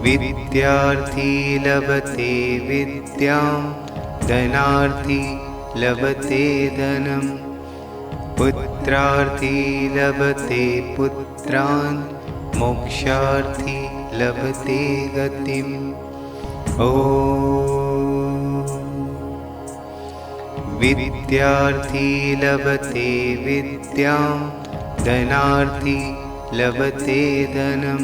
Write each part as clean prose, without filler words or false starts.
विद्यार्थी लभते विद्यां धनार्थी लभते धनं पुत्रार्थी लभते पुत्रान् मोक्षार्थी लभते गतिम् विद्यार्थी लभते विद्यां धनार्थी लभते धनं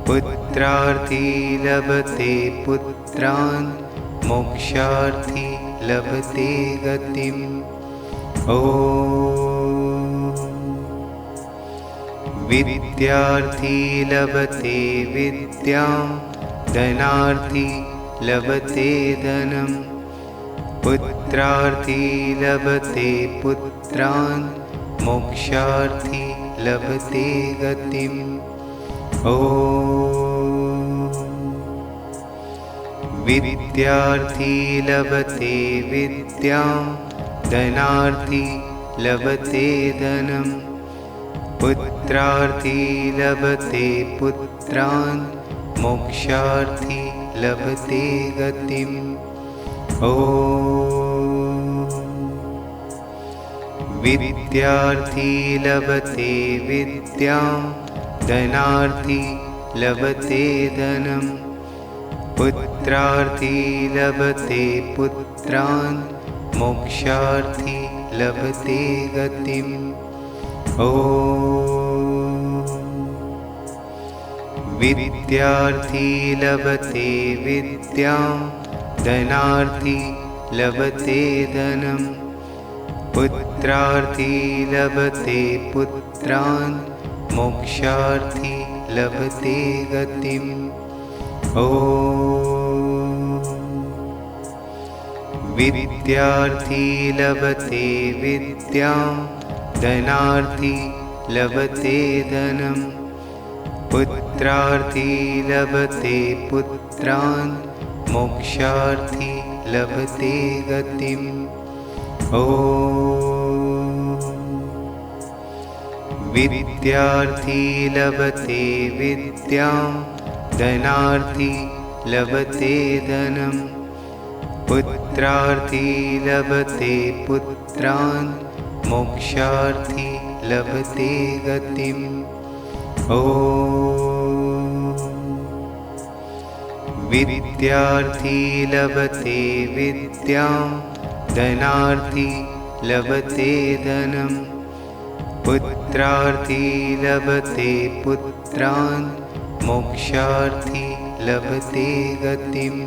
पुत्रार्थी लभते पुत्रान् मोक्षार्थी लभते गतिम् विद्यार्थी लभते विद्यां धनार्थी लभते धनं पुत्रार्थी लभते पुत्रान् मोक्षार्थी लभते गतिम् विद्यार्थी लभते विद्यां धनार्थी लभते धनं पुत्रार्थी लभते पुत्रान् मोक्षार्थी लभते गतिम् विद्यार्थी लभते विद्यां धनार्थी लभते धनं पुत्रार्थी लभते पुत्रान् मोक्षार्थी लभते गतिम् विद्यार्थी लभते विद्यां धनार्थी लभते धनं पुत्रार्थी लभते पुत्रान् मोक्षार्थी लभते गतिम् विद्यार्थी लभते विद्यां धनार्थी लभते धनं पुत्रार्थी लभते पुत्रान् मोक्षार्थी लभते गतिम् विद्यार्थी लभते विद्यां धनार्थी लभते धनं पुत्रार्थी लभते पुत्रान् मोक्षार्थी लभते गतिम् विद्यार्थी लभते विद्यां धनार्थी लभते धनं पुत्रार्थी लभते पुत्रान् मोक्षार्थी लभते गतिम्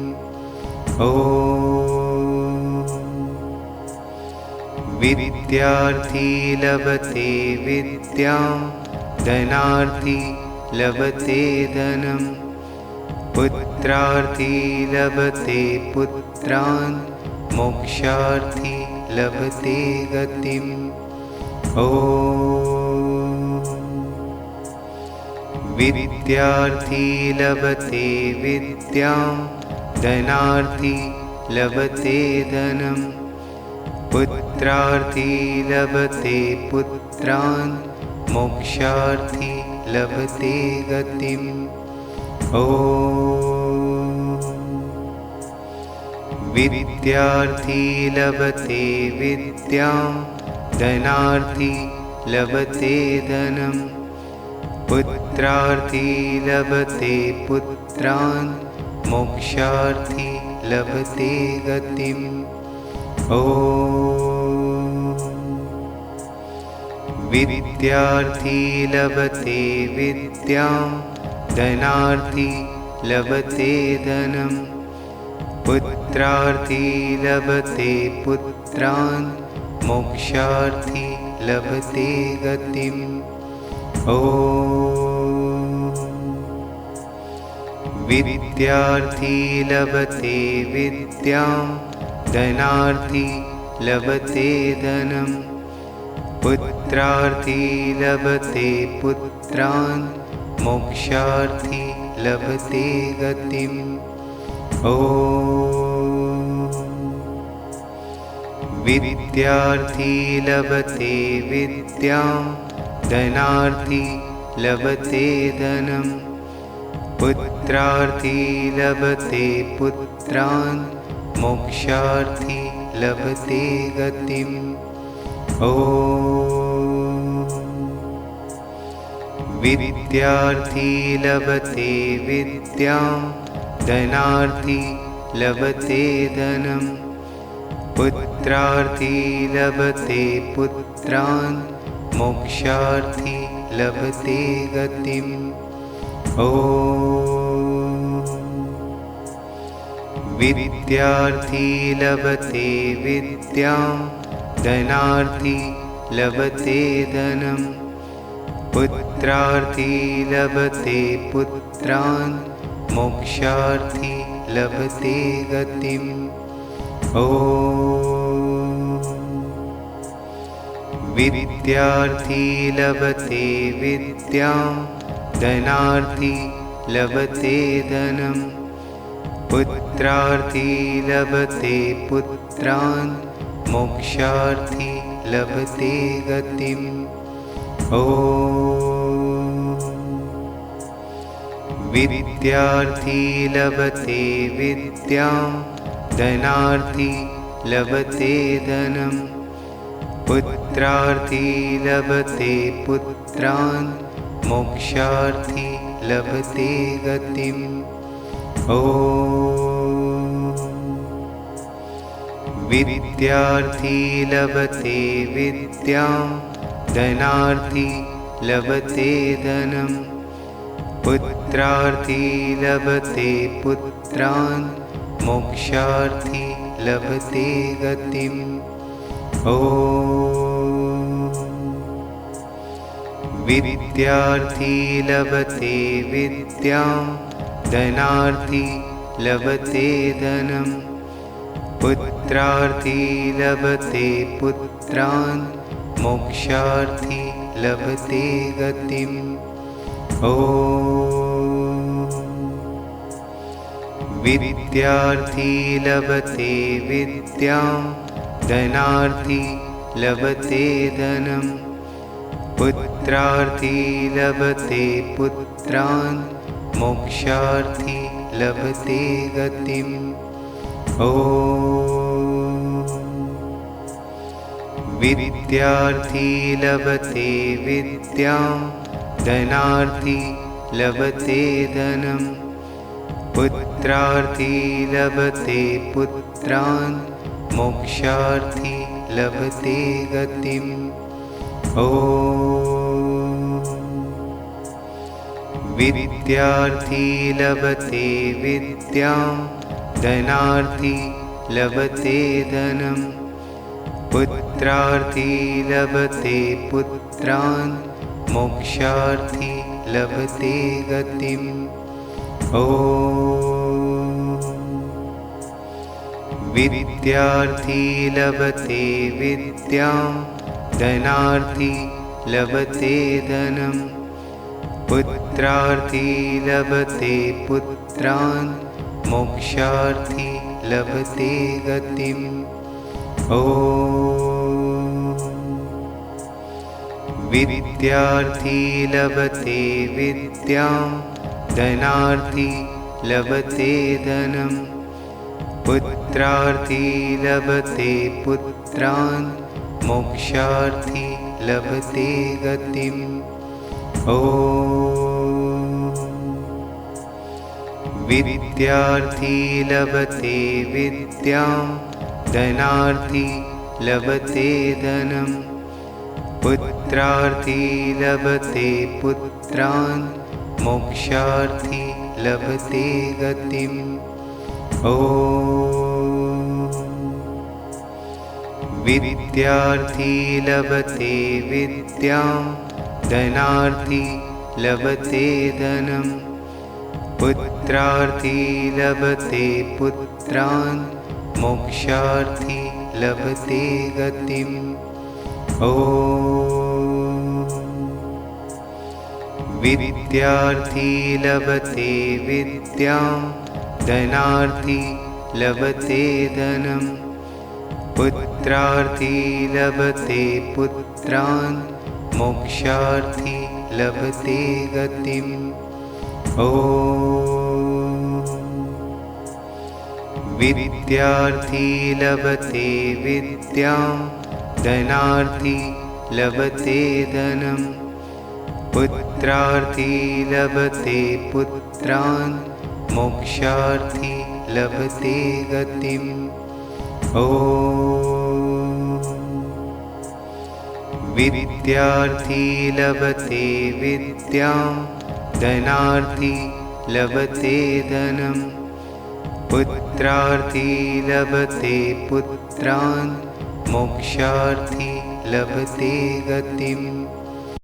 विद्यार्थी लभते विद्यां धनार्थी लभते धनं पुत्रार्थी लभते पुत्रान् मोक्षार्थी लभते गतिम् विद्यार्थी लभते विद्यां धनार्थी लभते धनं पुत्रार्थी लभते पुत्रान् मोक्षार्थी लभते गतिम् विद्यार्थी लभते विद्यां धनार्थी लभते धनं पुत्रार्थी लभते पुत्रान् मोक्षार्थी लभते गतिम् विद्यार्थी लभते विद्यां धनार्थी लभते धनं पुत्रार्थी लभते पुत्रान् मोक्षार्थी लभते गतिम् विद्यार्थी लभते विद्यां धनार्थी लभते धनं पुत्रार्थी लभते पुत्रान् मोक्षार्थी लभते गतिम् विद्यार्थी लभते विद्यां धनार्थी लभते धनं पुत्रार्थी लभते पुत्रान् मोक्षार्थी लभते गतिम् विद्यार्थी लभते विद्यां धनार्थी लभते धनं पुत्रार्थी लभते पुत्रान् मोक्षार्थी लभते गतिम् विद्यार्थी लभते विद्यां धनार्थी लभते धनं पुत्रार्थी लभते पुत्रान् मोक्षार्थी लभते गतिम् विद्यार्थी लभते विद्यां धनार्थी लभते धनं पुत्रार्थी लभते पुत्रान् मोक्षार्थी लभते गतिम् विद्यार्थी लभते विद्यां धनार्थी लभते धनं पुत्रार्थी लभते पुत्रान् मोक्षार्थी लभते गतिम् विद्यार्थी लभते विद्यां धनार्थी लभते धनं पुत्रार्थी लभते पुत्रान् मोक्षार्थी लभते गतिम् विद्यार्थी लभते विद्यां धनार्थी लभते धनं पुत्रार्थी लभते पुत्रान् मोक्षार्थी लभते गतिम् विद्यार्थी लभते विद्यां धनार्थी लभते धनं पुत्रार्थी लभते पुत्रान् मोक्षार्थी लभते गतिम् विद्यार्थी लभते विद्यां धनार्थी लभते धनं पुत्रार्थी लभते पुत्रान् मोक्षार्थी लभते गतिम् विद्यार्थी लभते विद्यां धनार्थी लभते धनं पुत्रार्थी लभते पुत्रान् मोक्षार्थी लभते गतिम् विद्यार्थी लभते विद्यां धनार्थी लभते धनं पुत्रार्थी लभते पुत्रान् मोक्षार्थी लभते गतिम् विद्यार्थी लभते विद्यां धनार्थी लभते धनं पुत्रार्थी लभते पुत्रान् मोक्षार्थी लभते गतिम् विद्यार्थी लभते विद्यां धनार्थी लभते धनं पुत्रार्थी लभते पुत्रान् मोक्षार्थी लभते गतिम् विद्यार्थी लभते विद्यां धनार्थी लभते धनं पुत्रार्थी लभते पुत्रान् मोक्षार्थी लभते गतिम् विद्यार्थी लभते विद्यां धनार्थी लभते धनं पुत्रार्थी लभते पुत्रान् मोक्षार्थी लभते गतिम्। ॐ विद्यार्थी लभते विद्यां, धनार्थी लभते धनम्। पुत्रार्थी लभते पुत्रान्, मोक्षार्थी लभते गतिम्। ॐ विद्यार्थी लभते विद्यां, धनार्थी लभते धनम्। पुत्रार्थी लभते पुत्रान्, मोक्षार्थी लभते गतिम्।